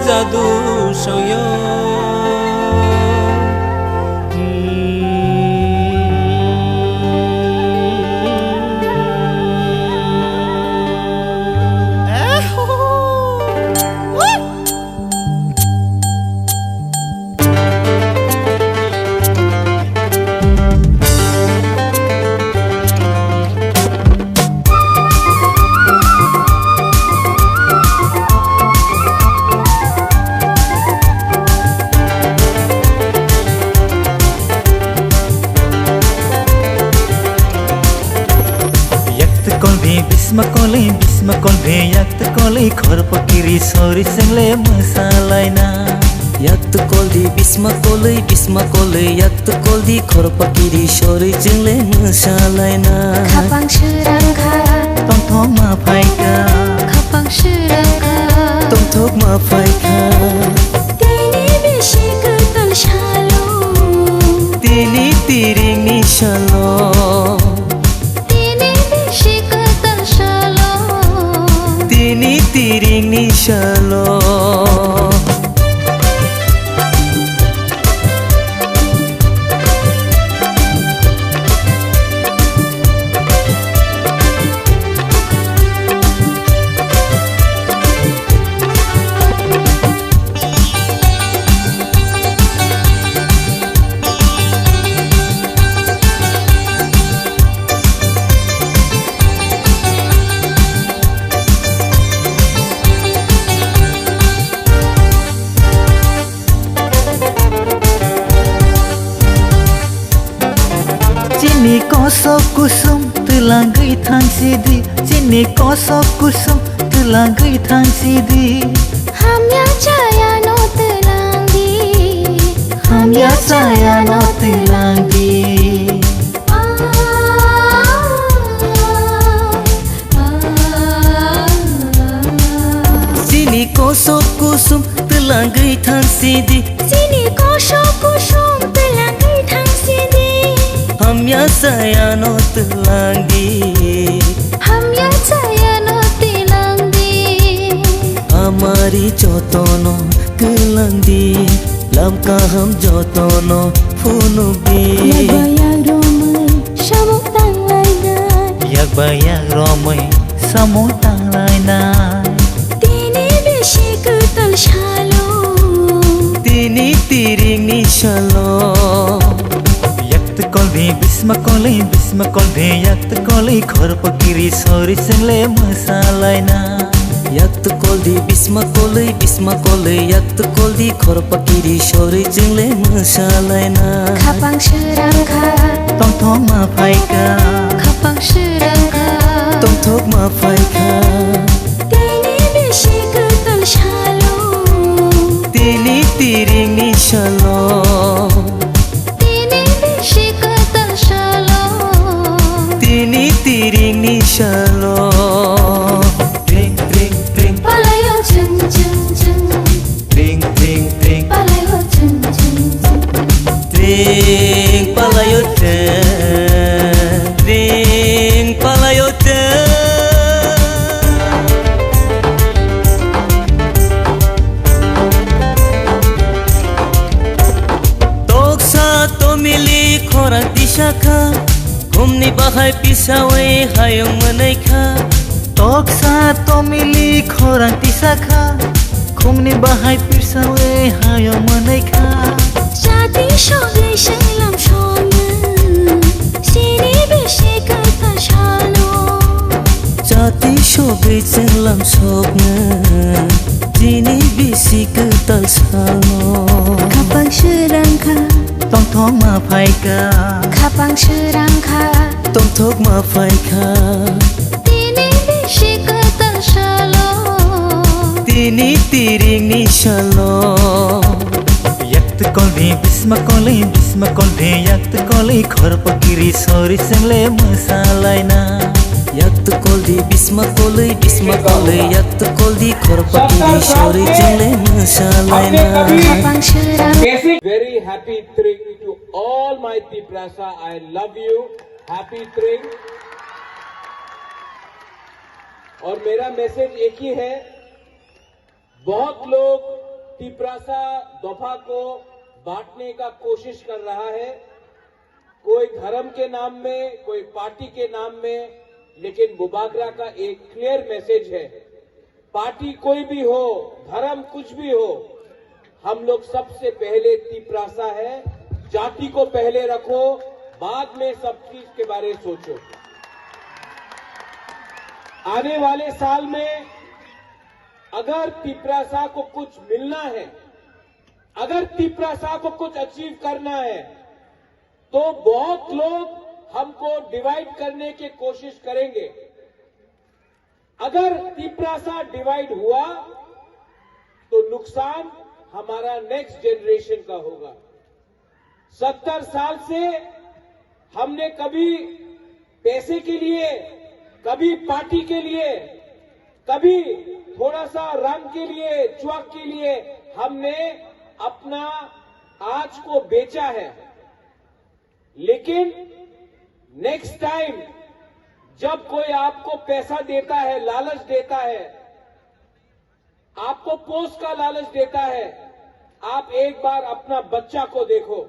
जादू सयो Bisma kolbe yakt kolei khor pakiri sori sengle masalaina yakt koldi bisma kolei yakt koldi khor pakiri sori sengle masalaina khapang shirangkha tong thok ma phaika khapang shirangkha tong thok ma phaika tini beshi katal shalo tini tiring ni shalo tiring ni shalo Chini kosok kusum telangai thang sidi Chini kosok kusum telangai thang sidi hamya chaya no telangi Hamya saya no telangi Chini kosok kusum telangai thang sidi Chini kosok kusum telangai thang sidi hamya saya no telangi hamya chaya no telangi hamari jotono kelandi lam kaham jotono funubi bayang romai samuk tang lainai yak bayang romai samuk tang lainai tini beshi katal shalo tini tiring ni shalo Bisma kolbe yakt kolei khor pakiri sori sengle masalaina yakt koldi bisma kolei yakt koldi khor pakiri sori sengle masalaina khapang shirangkha tong thok ma phaika khapang shirangkha tong thok ma phaika tini beshi katal shalo tini tiring ni shalo tini tiring ni shalo Tring tring tring palayo chun chun chun tring tring tring palayo chun chun chun Ring palayote ring palayote toksa tomili khorak dishaka Kumni bahai pisawai hayong manaika Toksa tomili khorang tisakha Khumni bahai pirsawe hayo manaika Jadi shogai shailam shonu Sini beshi katal shalo Jati shogai chenglam shokna Jini bisi ketal shalo khapang shirangkha Tong thok ma phaika khapang shirangkha tong thok ma phaika tini beshi katal shalo tini tiring ni shalo yakt kolbe yakt kolei khor pakiri sori sengle masalaina yakt koldi bisma kolei yakt koldi khor pakiri sori sengle masalaina khapang shirangkha Very happy Tring to all my Tiprasa. I love you. Happy Tring. और मेरा message एक ही है, बहुत लोग तिपरासा दफा को बांटने का कोशिश कर रहा है, कोई धर्म के नाम में, कोई पार्टी के नाम में, लेकिन बुबागरा का एक क्लियर मैसेज है, पार्टी कोई भी हो, धर्म कुछ भी हो, हम लोग सबसे पहले तिपरासा है, जाति को पहले रखो, बाद में सब चीज के बारे में सोचो। आने वाले साल में अगर तिपरासा को कुछ मिलना है, अगर तिपरासा को कुछ अचीव करना है, तो बहुत लोग हमको डिवाइड करने की कोशिश करेंगे। अगर तिपरासा डिवाइड हुआ तो नुकसान हमारा नेक्स्ट जनरेशन का होगा। 70 साल से हमने कभी पैसे के लिए, कभी पार्टी के लिए, कभी थोड़ा सा रंग के लिए, च्वाक के लिए हमने अपना आज को बेचा है। लेकिन नेक्स्ट टाइम जब कोई आपको पैसा देता है, लालच देता है, आपको पोस्ट का लालच देता है, आप एक बार अपना बच्चा को देखो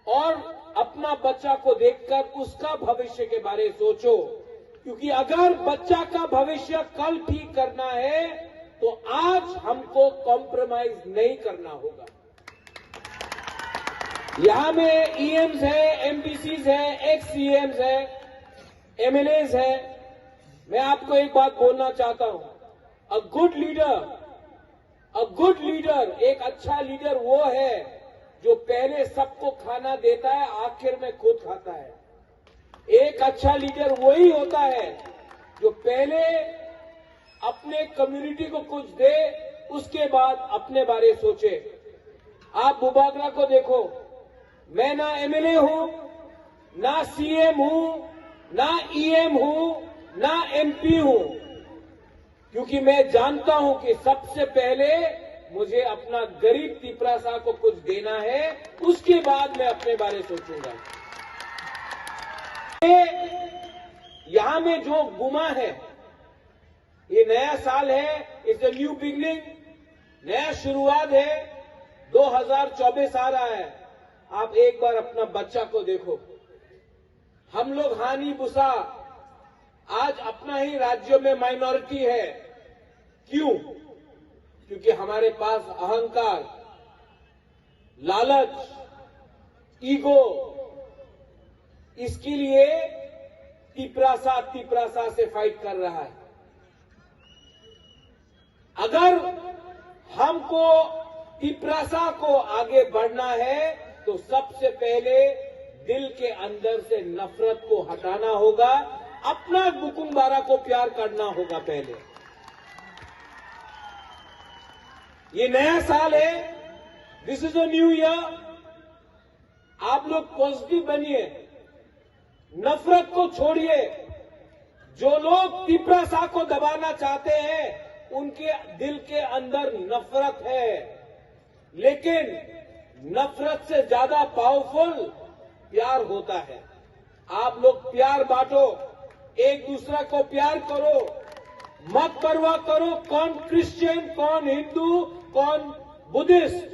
और अपना बच्चा को देखकर उसका भविष्य के बारे में सोचो, क्योंकि अगर बच्चा का भविष्य कल ठीक करना है तो आज हमको कॉम्प्रोमाइज नहीं करना होगा। यहां में ईएम्स है, एमपीसीज है, एक्स सीएम्स है, एमएलएज है। मैं आपको एक बात बोलना चाहता हूं, अ गुड लीडर, एक अच्छा लीडर वो है जो पहले सबको खाना देता है, आखिर में खुद खाता है। एक अच्छा लीडर वही होता है जो पहले अपने कम्युनिटी को कुछ दे, उसके बाद अपने बारे सोचे। आप बुबागरा को देखो, मैं ना एमएलए हूं, ना सीएम हूं, ना ईएम हूं, ना एमपी हूं, क्योंकि मैं जानता हूं कि सबसे पहले मुझे अपना गरीब तिपरासा को कुछ देना है, उसके बाद मैं अपने बारे सोचूंगा। यहां में जो गुमा है, ये नया साल है, इट्स अ न्यू बिगनिंग, नया शुरुआत है, 2024 आ रहा है। आप एक बार अपना बच्चा को देखो। हम लोग हानि बुसा आज अपना ही राज्यों में माइनॉरिटी है। क्यों? क्योंकि हमारे पास अहंकार, लालच, ईगो, इसके लिए तिपरासा से फाइट कर रहा है। अगर हमको तिपरासा को आगे बढ़ना है तो सबसे पहले दिल के अंदर से नफरत को हटाना होगा, अपना बुकुमबारा को प्यार करना होगा पहले। ये नया साल है, this is a new year. आप लोग पॉजिटिव बनिए, नफरत को छोड़िए। जो लोग तिपरासा को दबाना चाहते हैं उनके दिल के अंदर नफरत है, लेकिन नफरत से ज्यादा पावरफुल प्यार होता है। आप लोग प्यार बांटो, एक दूसरा को प्यार करो, मत परवाह करो कौन क्रिश्चियन, कौन हिंदू, कौन बुद्धिस्ट,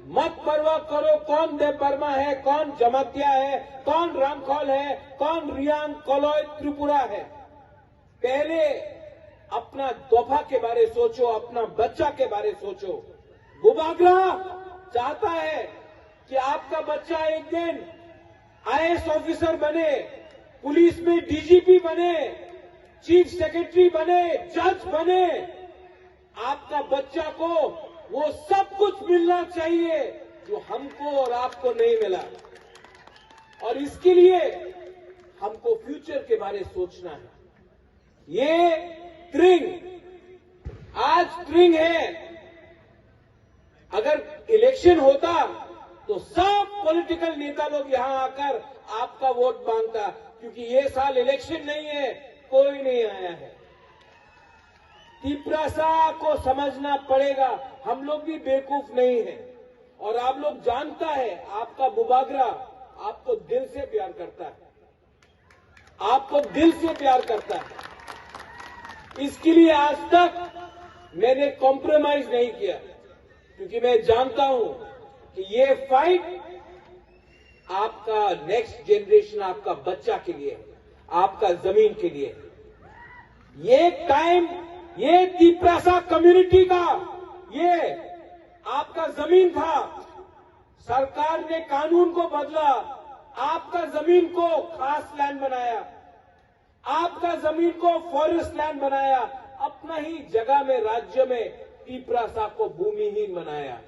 मत परवाह करो कौन देवबर्मा है, कौन जमातिया है, कौन रामखोल है, कौन रियांग, कोलोय, त्रिपुरा है। पहले अपना दफा के बारे सोचो, अपना बच्चा के बारे सोचो। बुबागरा चाहता है कि आपका बच्चा एक दिन आईएएस ऑफिसर बने, पुलिस में डीजीपी बने, चीफ सेक्रेटरी बने, जज बने। आपका बच्चा को वो सब कुछ मिलना चाहिए जो हमको और आपको नहीं मिला, और इसके लिए हमको फ्यूचर के बारे सोचना है। ये आज ट्रिंग है। अगर इलेक्शन होता तो सब पॉलिटिकल नेता लोग यहां आकर आपका वोट मांगता, क्योंकि ये साल इलेक्शन नहीं है, कोई नहीं आया है। तिपरासा को समझना पड़ेगा, हम लोग भी बेवकूफ नहीं है, और आप लोग जानता है आपका बुबागरा आपको दिल से प्यार करता है, आपको दिल से प्यार करता है। इसके लिए आज तक मैंने कॉम्प्रोमाइज नहीं किया। क्योंकि मैं जानता हूं कि ये फाइट आपका नेक्स्ट जनरेशन, आपका बच्चा के लिए, आपका जमीन के लिए। ये टाइम, ये तिपरासा कम्युनिटी का, ये आपका जमीन था। सरकार ने कानून को बदला, आपका जमीन को खास लैंड बनाया, आपका जमीन को फॉरेस्ट लैंड बनाया, अपना ही जगह में, राज्य में तिपरासा को भूमिहीन बनाया।